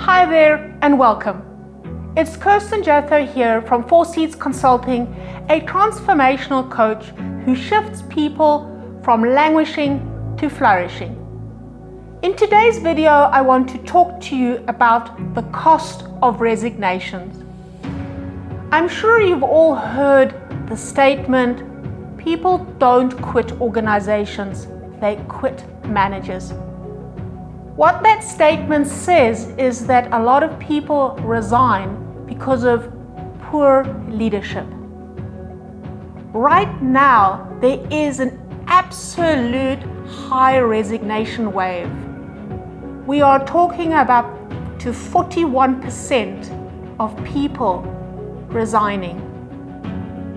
Hi there and welcome. It's Kirsten Jotho here from Four Seats Consulting, a transformational coach who shifts people from languishing to flourishing. In today's video, I want to talk to you about the cost of resignations. I'm sure you've all heard the statement, people don't quit organizations, they quit managers. What that statement says is that a lot of people resign because of poor leadership. Right now, there is an absolute high resignation wave. We are talking about to 41% of people resigning.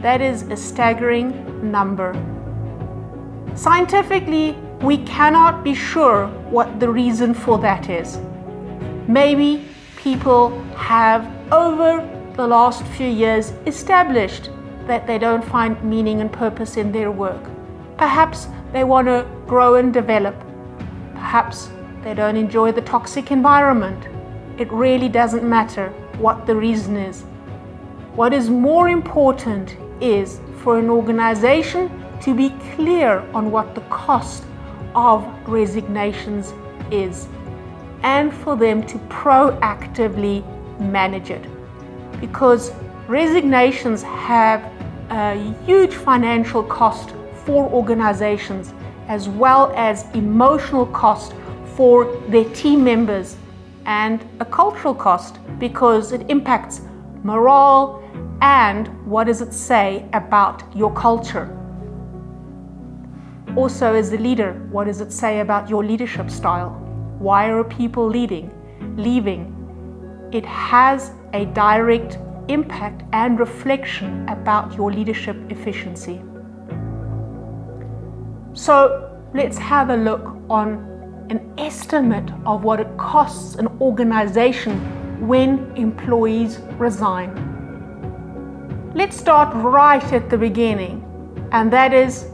That is a staggering number. Scientifically, we cannot be sure what the reason for that is. Maybe people have, over the last few years, established that they don't find meaning and purpose in their work. Perhaps they want to grow and develop. Perhaps they don't enjoy the toxic environment. It really doesn't matter what the reason is. What is more important is for an organization to be clear on what the cost of resignations is, and for them to proactively manage it. Because resignations have a huge financial cost for organizations, as well as emotional cost for their team members, and a cultural cost because it impacts morale and what does it say about your culture. Also, as a leader, what does it say about your leadership style? Why are people leaving? It has a direct impact and reflection about your leadership efficiency. So let's have a look on an estimate of what it costs an organization when employees resign. Let's start right at the beginning, and that is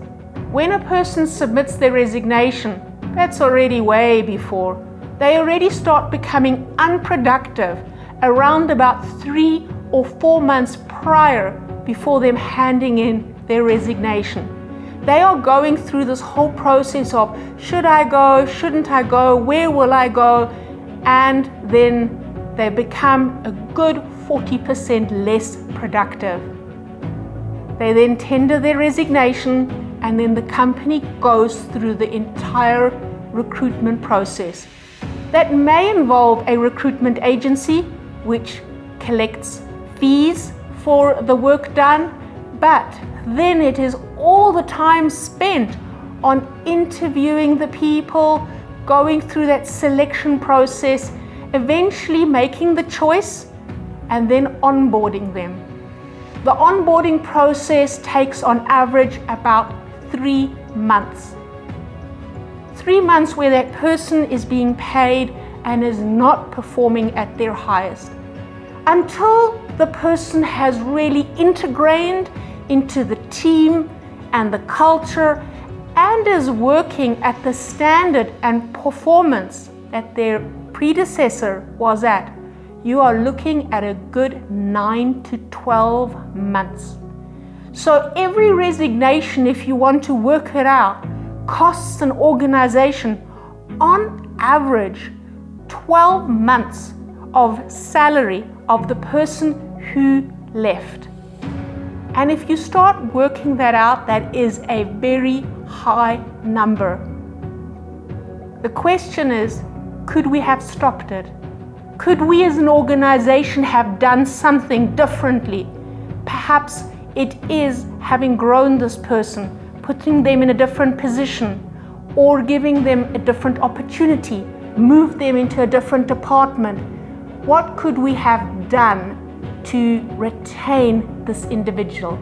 when a person submits their resignation. That's already way before. They already start becoming unproductive around about 3 or 4 months prior before them handing in their resignation. They are going through this whole process of, should I go, shouldn't I go, where will I go? And then they become a good 40% less productive. They then tender their resignation, and then the company goes through the entire recruitment process. That may involve a recruitment agency which collects fees for the work done, but then it is all the time spent on interviewing the people, going through that selection process, eventually making the choice, and then onboarding them. The onboarding process takes on average about 3 months. 3 months where that person is being paid and is not performing at their highest. Until the person has really integrated into the team and the culture and is working at the standard and performance that their predecessor was at, you are looking at a good 9 to 12 months. So every resignation, if you want to work it out, costs an organization on average 12 months of salary of the person who left. And if you start working that out, that is a very high number. The question is, could we have stopped it? Could we as an organization have done something differently? Perhaps it is having grown this person, putting them in a different position, or giving them a different opportunity, move them into a different department. What could we have done to retain this individual?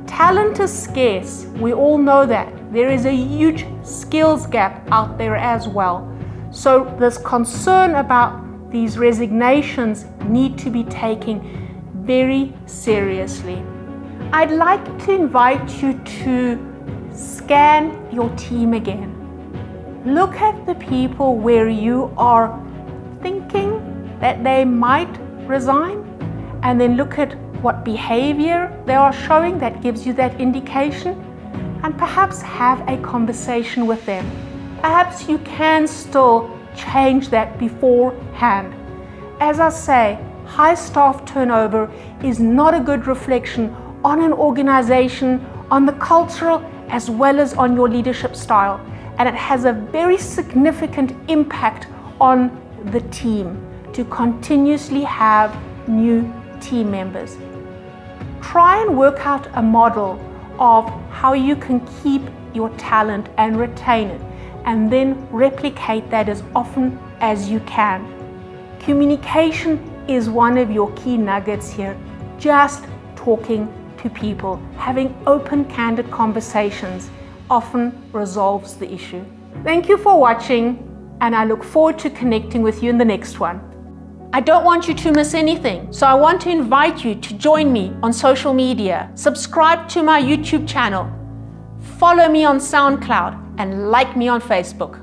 Talent is scarce. We all know that. There is a huge skills gap out there as well. So this concern about these resignations need to be taken very seriously. I'd like to invite you to scan your team again. Look at the people where you are thinking that they might resign, and then look at what behavior they are showing that gives you that indication, and perhaps have a conversation with them. Perhaps you can still change that beforehand. As I say, high staff turnover is not a good reflection on an organization, on the cultural as well as on your leadership style, and it has a very significant impact on the team to continuously have new team members. Try and work out a model of how you can keep your talent and retain it, and then replicate that as often as you can. Communication is one of your key nuggets here. Just talking to people, having open, candid conversations often resolves the issue. Thank you for watching, and I look forward to connecting with you in the next one. I don't want you to miss anything, so I want to invite you to join me on social media, subscribe to my YouTube channel, follow me on SoundCloud, and like me on Facebook.